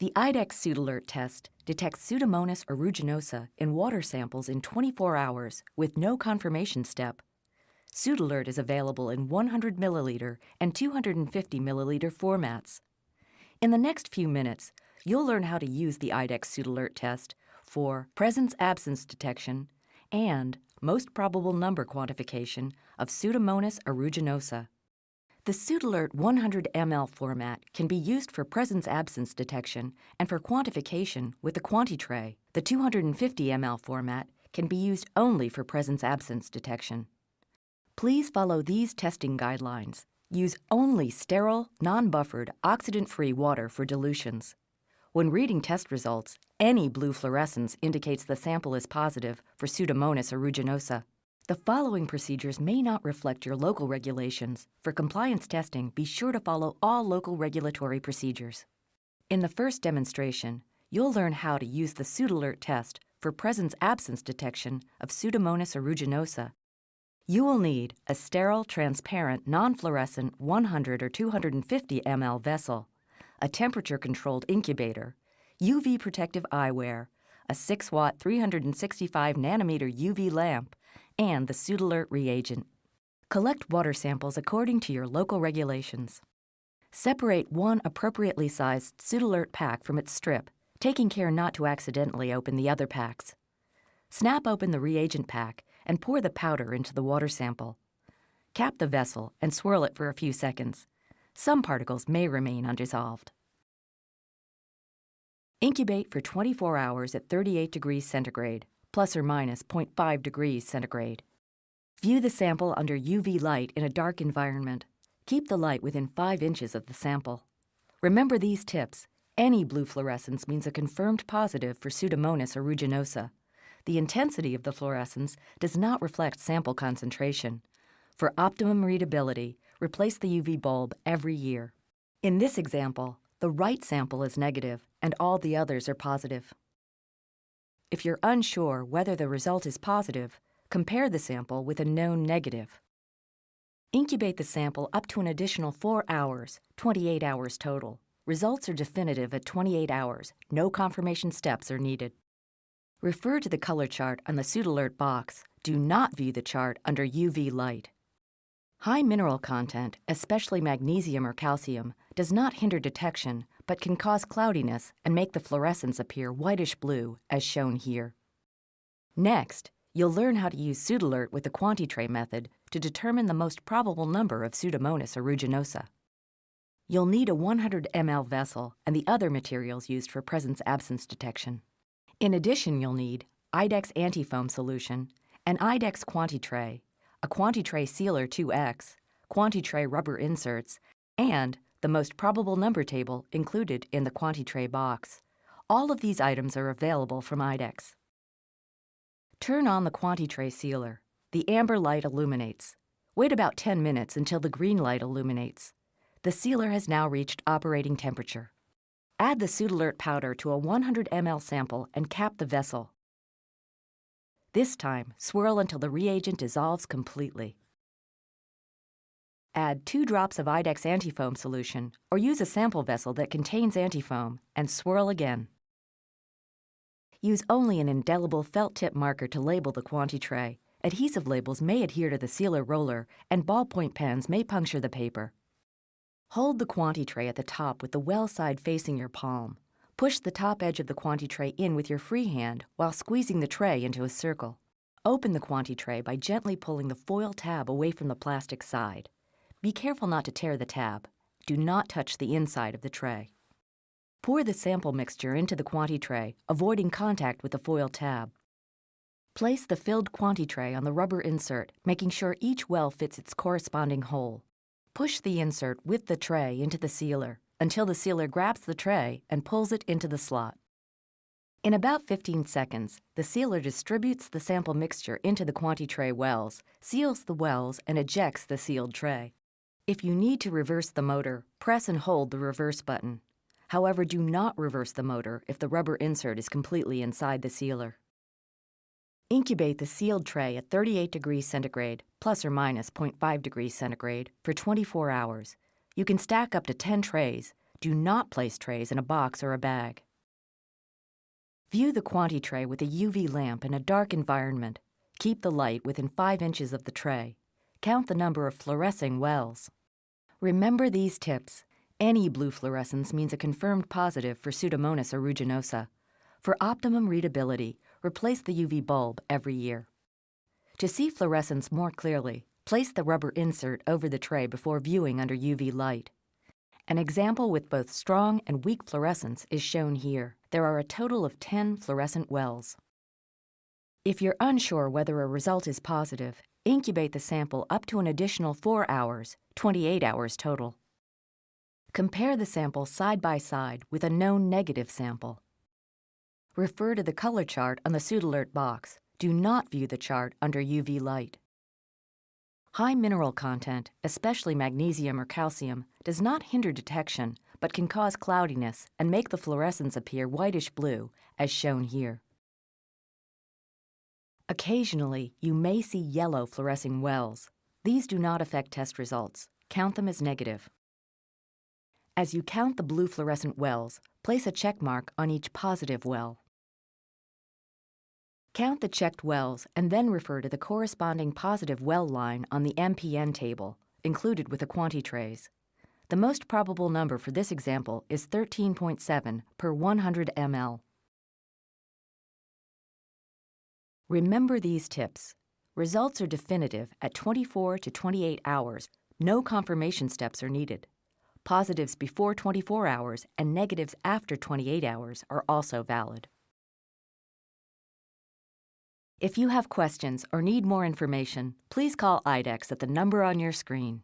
The IDEXX Pseudalert test detects Pseudomonas aeruginosa in water samples in 24 hours with no confirmation step. Pseudalert is available in 100 milliliter and 250 milliliter formats. In the next few minutes, you'll learn how to use the IDEXX Pseudalert test for presence-absence detection and most probable number quantification of Pseudomonas aeruginosa. The Pseudalert 100 ml format can be used for presence-absence detection and for quantification with the QuantiTray. The 250 ml format can be used only for presence-absence detection. Please follow these testing guidelines. Use only sterile, non-buffered, oxidant-free water for dilutions. When reading test results, any blue fluorescence indicates the sample is positive for Pseudomonas aeruginosa. The following procedures may not reflect your local regulations. For compliance testing, be sure to follow all local regulatory procedures. In the first demonstration, you'll learn how to use the Pseudalert test for presence-absence detection of Pseudomonas aeruginosa. You will need a sterile, transparent, non-fluorescent 100 or 250 ml vessel, a temperature-controlled incubator, UV protective eyewear, a 6-watt 365 nanometer UV lamp, and the Pseudalert reagent. Collect water samples according to your local regulations. Separate one appropriately sized Pseudalert pack from its strip, taking care not to accidentally open the other packs. Snap open the reagent pack and pour the powder into the water sample. Cap the vessel and swirl it for a few seconds. Some particles may remain undissolved. Incubate for 24 hours at 38 degrees centigrade, plus or minus 0.5 degrees centigrade. View the sample under UV light in a dark environment. Keep the light within 5 inches of the sample. Remember these tips. Any blue fluorescence means a confirmed positive for Pseudomonas aeruginosa. The intensity of the fluorescence does not reflect sample concentration. For optimum readability, replace the UV bulb every year. In this example, the right sample is negative and all the others are positive. If you're unsure whether the result is positive, compare the sample with a known negative. Incubate the sample up to an additional 4 hours, 28 hours total. Results are definitive at 28 hours. No confirmation steps are needed. Refer to the color chart on the Pseudalert box. Do not view the chart under UV light. High mineral content, especially magnesium or calcium, does not hinder detection, but can cause cloudiness and make the fluorescence appear whitish-blue, as shown here. Next, you'll learn how to use Pseudalert with the QuantiTray method to determine the most probable number of Pseudomonas aeruginosa. You'll need a 100 ml vessel and the other materials used for presence-absence detection. In addition, you'll need IDEXX antifoam solution, an IDEXX QuantiTray, a QuantiTray Sealer 2X, QuantiTray rubber inserts, and the most probable number table included in the QuantiTray box. All of these items are available from IDEXX. Turn on the QuantiTray sealer. The amber light illuminates. Wait about 10 minutes until the green light illuminates. The sealer has now reached operating temperature. Add the Pseudalert powder to a 100 ml sample and cap the vessel. This time, swirl until the reagent dissolves completely. Add 2 drops of IDEXX antifoam solution or use a sample vessel that contains antifoam and swirl again. Use only an indelible felt tip marker to label the QuantiTray. Adhesive labels may adhere to the sealer roller and ballpoint pens may puncture the paper. Hold the QuantiTray at the top with the well side facing your palm. Push the top edge of the QuantiTray in with your free hand while squeezing the tray into a circle. Open the QuantiTray by gently pulling the foil tab away from the plastic side. Be careful not to tear the tab. Do not touch the inside of the tray. Pour the sample mixture into the QuantiTray, avoiding contact with the foil tab. Place the filled QuantiTray on the rubber insert, making sure each well fits its corresponding hole. Push the insert with the tray into the sealer until the sealer grabs the tray and pulls it into the slot. In about 15 seconds, the sealer distributes the sample mixture into the QuantiTray wells, seals the wells, and ejects the sealed tray. If you need to reverse the motor, press and hold the reverse button. However, do not reverse the motor if the rubber insert is completely inside the sealer. Incubate the sealed tray at 38 degrees centigrade, plus or minus 0.5 degrees centigrade, for 24 hours. You can stack up to 10 trays, Do not place trays in a box or a bag. View the quanti tray with a UV lamp in a dark environment. Keep the light within 5 inches of the tray. Count the number of fluorescing wells. Remember these tips. Any blue fluorescence means a confirmed positive for Pseudomonas aeruginosa. For optimum readability, replace the UV bulb every year. To see fluorescence more clearly, place the rubber insert over the tray before viewing under UV light. An example with both strong and weak fluorescence is shown here. There are a total of 10 fluorescent wells. If you're unsure whether a result is positive, incubate the sample up to an additional 4 hours, 28 hours total. Compare the sample side by side with a known negative sample. Refer to the color chart on the Pseudalert box. Do not view the chart under UV light. High mineral content, especially magnesium or calcium, does not hinder detection, but can cause cloudiness and make the fluorescence appear whitish-blue, as shown here. Occasionally, you may see yellow fluorescing wells. These do not affect test results. Count them as negative. As you count the blue fluorescent wells, place a check mark on each positive well. Count the checked wells and then refer to the corresponding positive well line on the MPN table, included with the quanti trays. The most probable number for this example is 13.7 per 100 ml. Remember these tips. Results are definitive at 24 to 28 hours. No confirmation steps are needed. Positives before 24 hours and negatives after 28 hours are also valid. If you have questions or need more information, please call IDEXX at the number on your screen.